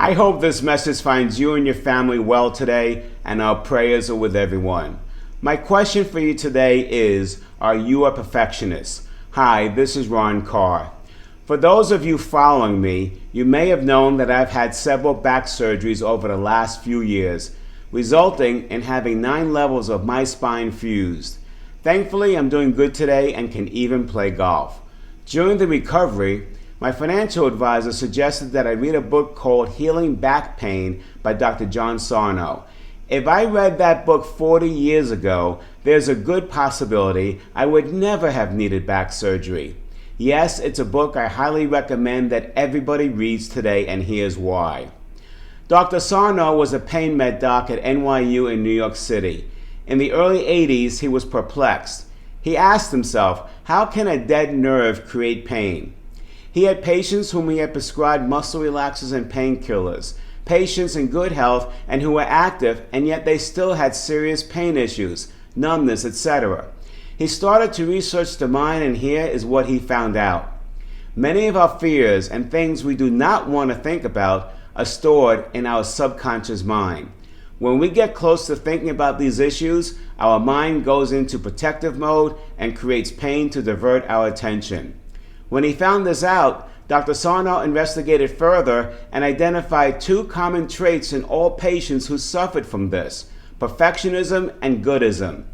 I hope this message finds you and your family well today, and our prayers are with everyone. My question for you today is, are you a perfectionist? Hi, this is Ron Carr. For those of you following me, you may have known that I've had several back surgeries over the last few years, resulting in having 9 levels of my spine fused. Thankfully, I'm doing good today and can even play golf. During the recovery, my financial advisor suggested that I read a book called Healing Back Pain by Dr. John Sarno. If I read that book 40 years ago, there's a good possibility I would never have needed back surgery. Yes, it's a book I highly recommend that everybody reads today, and here's why. Dr. Sarno was a pain med doc at NYU in New York City. In the early 80s, he was perplexed. He asked himself, how can a dead nerve create pain? He had patients whom he had prescribed muscle relaxers and painkillers, patients in good health and who were active, and yet they still had serious pain issues, numbness, etc. He started to research the mind, and here is what he found out. Many of our fears and things we do not want to think about are stored in our subconscious mind. When we get close to thinking about these issues, our mind goes into protective mode and creates pain to divert our attention. When he found this out, Dr. Sarno investigated further and identified 2 common traits in all patients who suffered from this: perfectionism and goodism.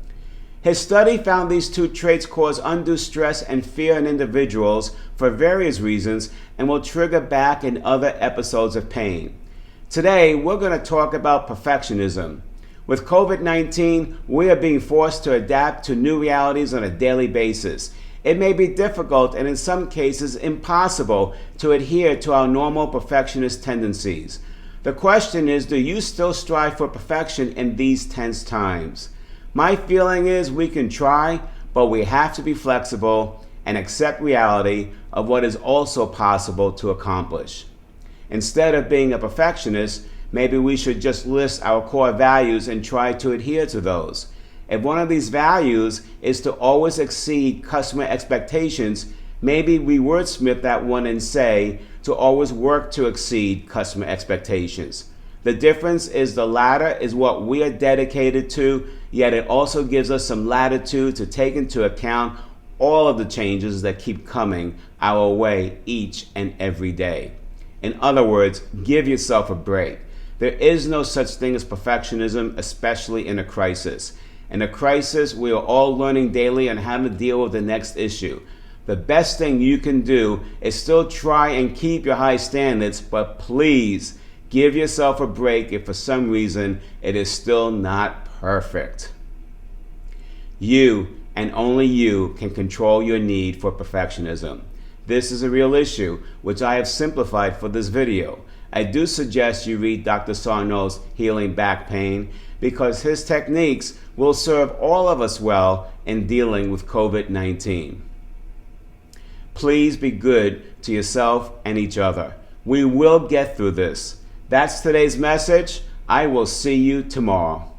His study found these 2 traits cause undue stress and fear in individuals for various reasons and will trigger back and other episodes of pain. Today, we're going to talk about perfectionism. With COVID-19, we are being forced to adapt to new realities on a daily basis. It may be difficult and in some cases impossible to adhere to our normal perfectionist tendencies. The question is, do you still strive for perfection in these tense times? My feeling is we can try, but we have to be flexible and accept reality of what is also possible to accomplish. Instead of being a perfectionist, maybe we should just list our core values and try to adhere to those. If one of these values is to always exceed customer expectations, maybe we wordsmith that one and say to always work to exceed customer expectations. The difference is the latter is what we are dedicated to, yet it also gives us some latitude to take into account all of the changes that keep coming our way each and every day. In other words, give yourself a break. There is no such thing as perfectionism, especially in a crisis. In a crisis, we are all learning daily on how to deal with the next issue. The best thing you can do is still try and keep your high standards, but please give yourself a break if for some reason it is still not perfect. You and only you can control your need for perfectionism. This is a real issue, which I have simplified for this video. I do suggest you read Dr. Sarno's Healing Back Pain because his techniques will serve all of us well in dealing with COVID-19. Please be good to yourself and each other. We will get through this. That's today's message. I will see you tomorrow.